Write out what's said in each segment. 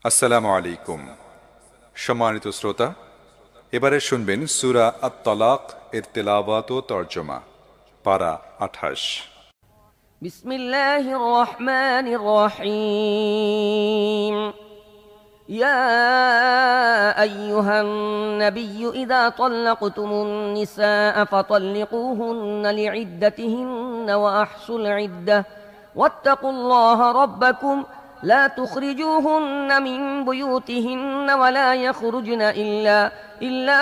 আসসালামু আলাইকুম। সম্মানিত শ্রোতা, এবারে শুনবেন সূরা আত-তালাক এর তেলাওয়াত ও তরজমা। পারা ২৮। বিসমিল্লাহির রহমানির রহিম। ইয়া আইয়ুহান নাবিয়্যু ইযা তাল্লাকতুমুন নিসাআ ফাতাল্লিকুহুন্না লিইদ্দাতিহিন্না ওয়া আহসুল ইদ্দাহ ওয়াত্তাকুল্লাহা রাব্বাকুম لا تخرجوهن من بيوتهن ولا يخرجن إلا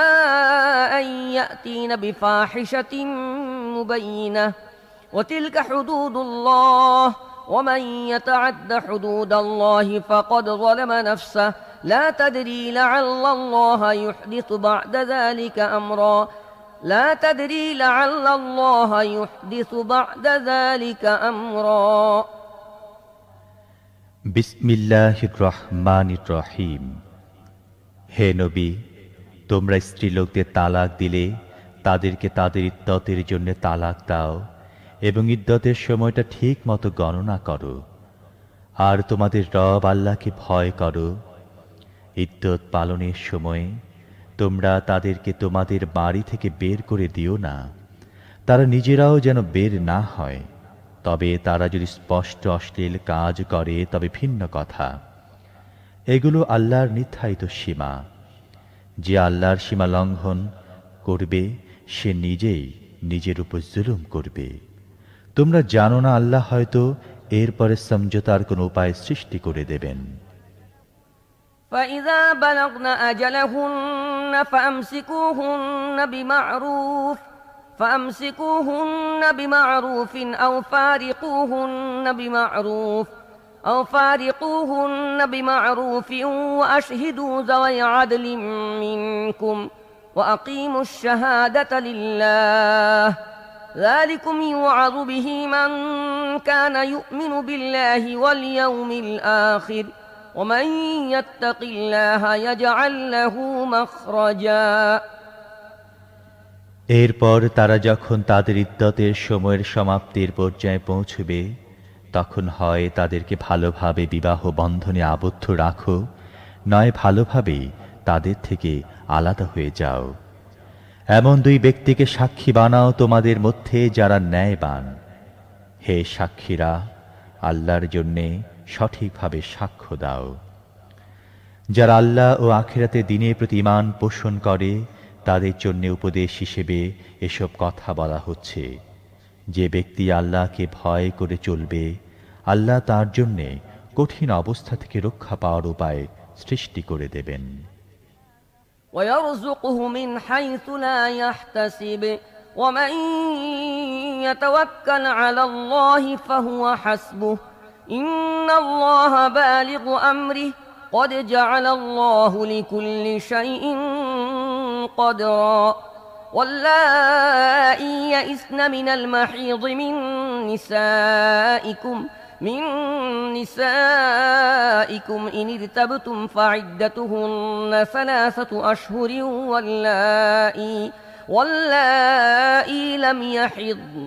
أن يأتين بفاحشة مبينة وتلك حدود الله ومن يتعد حدود الله فقد ظلم نفسه لا تدري لعل الله يحدث بعد ذلك أمرا لا تدري لعل الله يحدث بعد ذلك أمرا বিসমিল্লাহির রহমানির রহিম। হে নবী, তোমরা স্ত্রীলোকদের তালাক দিলে তাদেরকে তাদের ইদ্দতের জন্য তালাক দাও এবং ইদ্দতের সময়টা ঠিক মতো গণনা করো, আর তোমাদের রব আল্লাহকে ভয় করো। ইদ্দত পালনের সময় তোমরা তাদেরকে তোমাদের বাড়ি থেকে বের করে দিও না, তারা নিজেরাও যেন বের না হয়। তবে তারা যদি স্পষ্ট অশ্লীল কাজ করে তবে ভিন্ন কথা। এগুলো আল্লাহর নির্ধারিত সীমা। যে আল্লাহর সীমা লঙ্ঘন করবে সে নিজেই নিজের উপর জুলুম করবে। তোমরা জানো না আল্লাহ হয়তো এরপরে সমঝোতার কোনো উপায় সৃষ্টি করে দেবেন। فإذا بلغن أجلهن فأمسكوهن بمعروف أو فارقوهن بمعروف وأشهدوا ذوي عدل منكم وأقيموا الشهادة لله ذلكم يوعظ به من كان يؤمن بالله واليوم الآخر ومن يتق الله يجعل له مخرجا। এরপর তারা যখন তাদের ইদ্দতের সময়ের সমাপ্তির পর্যায়ে পৌঁছবে, তখন হয় তাদেরকে ভালোভাবে বিবাহ বন্ধনে আবদ্ধ রাখো, নয় ভালোভাবেই তাদের থেকে আলাদা হয়ে যাও। এমন দুই ব্যক্তিকে সাক্ষী বানাও তোমাদের মধ্যে যারা ন্যায়বান। হে সাক্ষীরা, আল্লাহর জন্যে সঠিকভাবে সাক্ষ্য দাও। যারা আল্লাহ ও আখিরাতের দিনের প্রতি ঈমান পোষণ করে তাদের জন্য উপদেশ হিসেবে এসব কথা বলা হচ্ছে। যে ব্যক্তি আল্লাহকে ভয় করে চলবে, আল্লাহ তার জন্যে কঠিন অবস্থা থেকে রক্ষা পাওয়ার উপায় সৃষ্টি করে দেবেন। ويرزقه من حيث لا يحتسب ومن يتوكل على الله فهو حسبه إن الله بالغ أمره قد جعل الله لكل شيء قدرا واللائي يئسن من المحيض من نسائكم إن ارتبتم فعدتهن 3 أشهر واللائي لم يحضن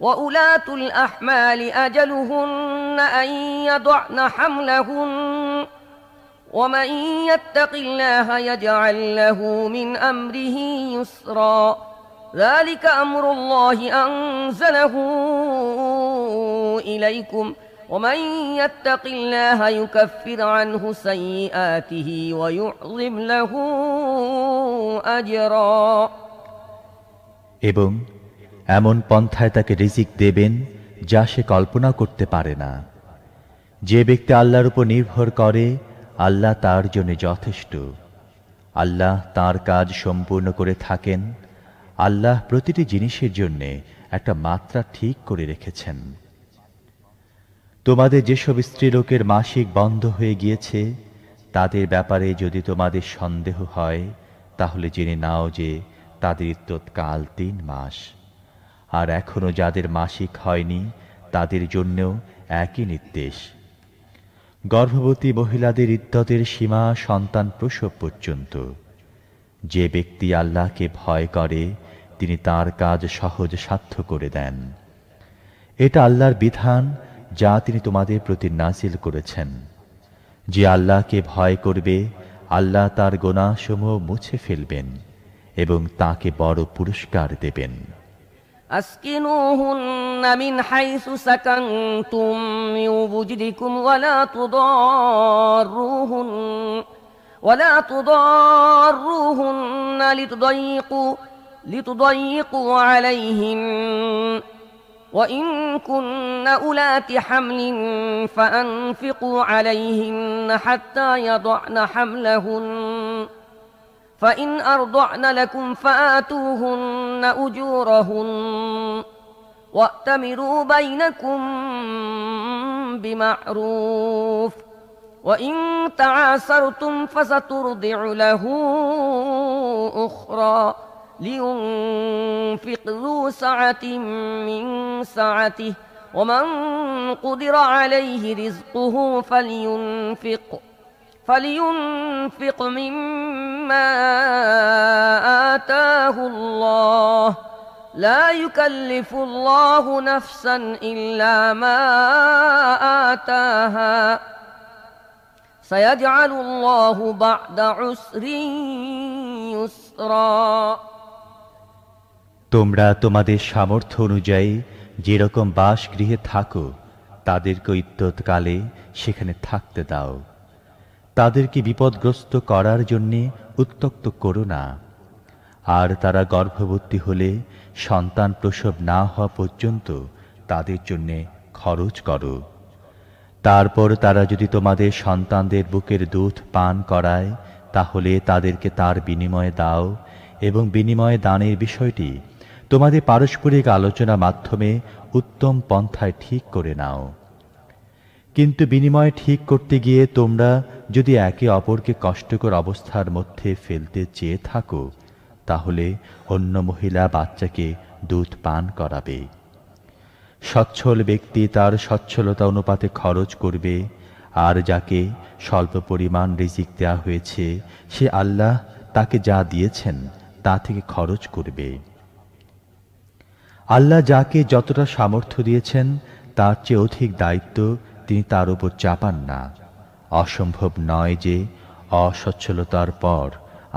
وأولاة الأحمال أجلهن أن يضعن حملهن ومن يتق الله يجعل له من أمره يسرا ذلك أمر الله أنزله إليكم ومن يتق الله يكفر عنه سيئاته ويعظم له أجرا। এবং এমন পন্থায় তাকে রিজিক দেবেন যা সে কল্পনা করতে পারে না। যে ব্যক্তি আল্লাহর উপর নির্ভর করে, আল্লাহ তার জন্য যথেষ্ট। আল্লাহ তার কাজ সম্পূর্ণ করে থাকেন। আল্লাহ প্রতিটি জিনিসের জন্য একটা মাত্রা ঠিক করে রেখেছেন। তোমাদের যেসব স্ত্রীলোকের মাসিক বন্ধ হয়ে গিয়েছে তাদের ব্যাপারে যদি তোমাদের সন্দেহ হয়, তাহলে জেনে নাও যে তাদের ইদ্দতকাল 3 মাস। আর এখনো যাদের মাসিক হয়নি তাদের জন্যও একই নির্দেশ। গর্ভবতী মহিলাদের ইদ্দতের সীমা সন্তান প্রসব পর্যন্ত। যে ব্যক্তি আল্লাহকে ভয় করে তিনি তার কাজ সহজ সাধ্য করে দেন। এটা আল্লাহর বিধান যা তিনি তোমাদের প্রতি নাজিল করেছেন। যে আল্লাহকে ভয় করবে, আল্লাহ তার গুনাহসমূহ মুছে ফেলবেন এবং তাকে বড় পুরস্কার দেবেন। أسكنوهن من حيث سكنتم من وجدكم ولا تضاروهن لتضيقوا عليهن وإن كن أولات حمل فأنفقوا عليهن حتى يضعن حملهن فإن أرضعن لكم فآتوهن أجورهن وأتمروا بينكم بمعروف وإن تعاسرتم فسترضع له أخرى لينفق ذو سعة من سعته ومن قدر عليه رزقه فلينفق مما آتاه الله لا يكلف الله نفسا إلا ما آتاها سيجعل الله بعد عسر يسرا। তোমরা তোমাদের সামর্থ্য অনুযায়ী যেরকম বাসগৃহে থাকো, তাদেরকে ইদ্যৎকালে সেখানে থাকতে দাও। তাদেরকে বিপদগ্রস্ত করার জন্যে উত্ত্যক্ত করো না। আর তারা গর্ভবতী হলে সন্তান প্রসব না হওয়া পর্যন্ত তাদের জন্যে খরচ করো। তারপর তারা যদি তোমাদের সন্তানদের বুকের দুধ পান করায়, তাহলে তাদেরকে তার বিনিময়ে দাও এবং বিনিময়ে দানের বিষয়টি তোমাদের পারস্পরিক আলোচনার মাধ্যমে উত্তম পন্থায় ঠিক করে নাও। কিন্তু বিনিময় ঠিক করতে গিয়ে তোমরা যদি একে অপরকে কষ্টকর অবস্থার মধ্যে ফেলতে চেয়ে থাকো, তাহলে অন্য মহিলা বাচ্চাকে দুধ পান করাবে। সচ্ছল ব্যক্তি তার সচ্ছলতা অনুপাতে খরচ করবে, আর যাকে স্বল্প পরিমাণ রিজিক দেওয়া হয়েছে সে আল্লাহ তাকে যা দিয়েছেন তা থেকে খরচ করবে। আল্লাহ যাকে যতটা সামর্থ্য দিয়েছেন তার চেয়ে অধিক দায়িত্ব তিনি তার উপর চাপান না। অসম্ভব নয় যে অসচ্ছলতার পর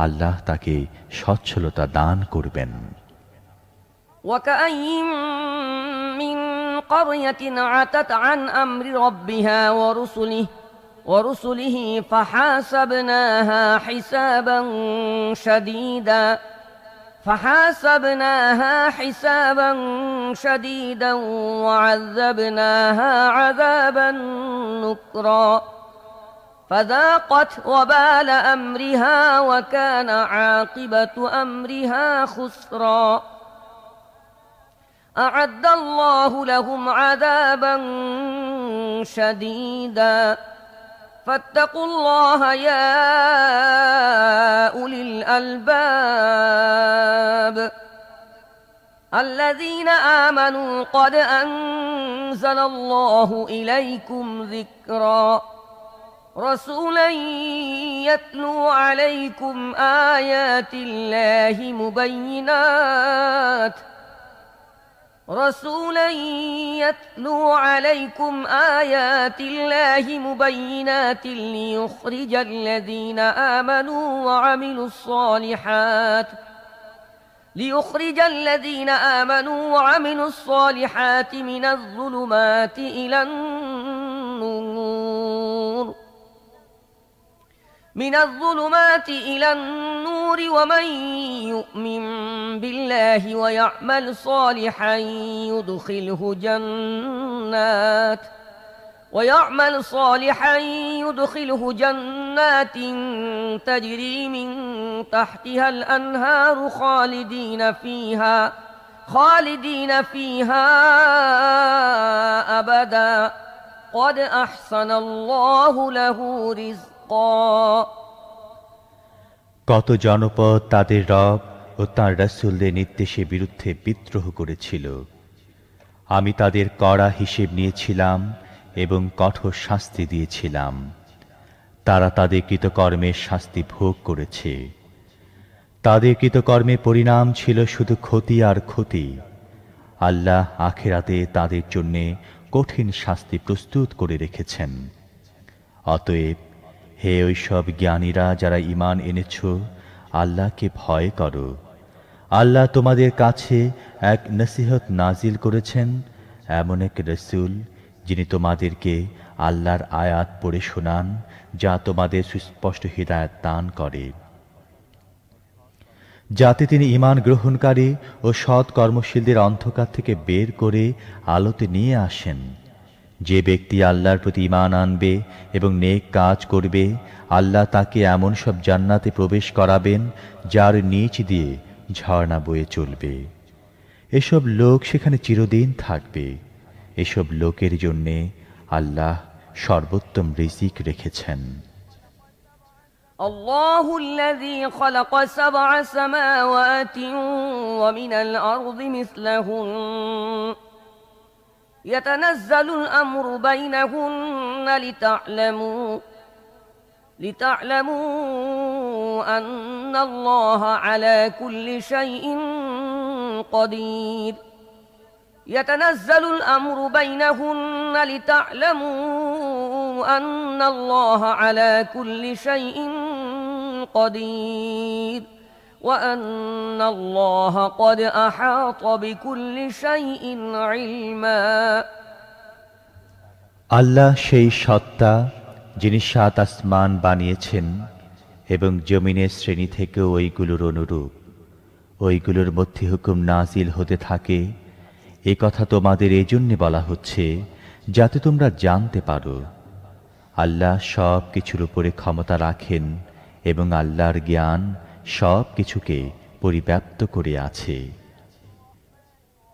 আল্লাহ তাকে সচ্ছলতা দান করবেন। وكأين من قرية عتت عن أمر ربها ورسله فحاسبناها حسابا شديدا وعذبناها عذابا نكرا فذاقت وبال أمرها وكان عاقبة أمرها خسرا أعد الله لهم عذابا شديدا فاتقوا الله يا أولي الألباب الذين آمنوا قد أنزل الله إليكم ذكرا رسولا يتلو عليكم آيات الله مبينات ليخرج الذين آمنوا وعملوا الصالحات من الظلمات إلى النور ومن يؤمن بالله ويعمل صالحا يدخله جنات تجري من تحتها الأنهار خالدين فيها أبدا قد أحسن الله له رزقا। কত জনপদ তাদের রব ও তাঁর রাসূলদের নির্দেশের বিরুদ্ধে বিদ্রোহ করেছিল। আমি তাদের কড়া হিসেব নিয়েছিলাম এবং কঠোর শাস্তি দিয়েছিলাম। তারা তাদের কৃতকর্মের শাস্তি ভোগ করেছে। তাদের কৃতকর্মের পরিণাম ছিল শুধু ক্ষতি আর ক্ষতি। আল্লাহ আখিরাতে তাদের জন্য কঠিন শাস্তি প্রস্তুত করে রেখেছেন। অতএব হে ওই সব জ্ঞানীরা যারা ঈমান এনেছ, আল্লাহকে ভয় করো। আল্লাহ তোমাদের কাছে এক নসিহত নাজিল করেছেন, এমন এক রসূল যিনি তোমাদেরকে আল্লাহর আয়াত পড়ে শোনান, যা তোমাদের সুস্পষ্ট হিদায়াত দান করে, যাতে তিনি ঈমান গ্রহণকারী ও সৎ কর্মশীলদের অন্ধকার থেকে বের করে আলোতে নিয়ে আসেন। যে ব্যক্তি আল্লাহর প্রতি ঈমান আনবে এবং নেক কাজ করবে, আল্লাহ তাকে এমন সব জান্নাতে প্রবেশ করাবেন যার নিচ দিয়ে ঝর্ণা বয়ে চলবে। এসব লোক সেখানে চিরদিন থাকবে। এসব লোকের জন্যে আল্লাহ সর্বোত্তম রিজিক রেখেছেন। الله الذي خلق 7 سماوات ومن الأرض مثلهن يتنزل الأمر بينهن لتعلموا أن الله على كل شيء قدير يتنزل الأمر بينهن لتعلموا أن الله على كل شيء قدير وأن الله قد أحاط بكل شيء علما আল্লাহ সেই সত্তা যিনি 7 আসমান বানিয়েছেন এবং জমিনের শ্রেণী থেকেও ওইগুলোর অনুরূপ, ওইগুলোর মধ্যে হুকুম নাজিল হতে থাকে। এ কথা তোমাদের এজন্য বলা হচ্ছে যাতে তোমরা জানতে পারো আল্লাহ সব কিছুর উপরে ক্ষমতা রাখেন এবং আল্লাহর জ্ঞান সব কিছুকে পরিব্যাপ্ত করে আছে।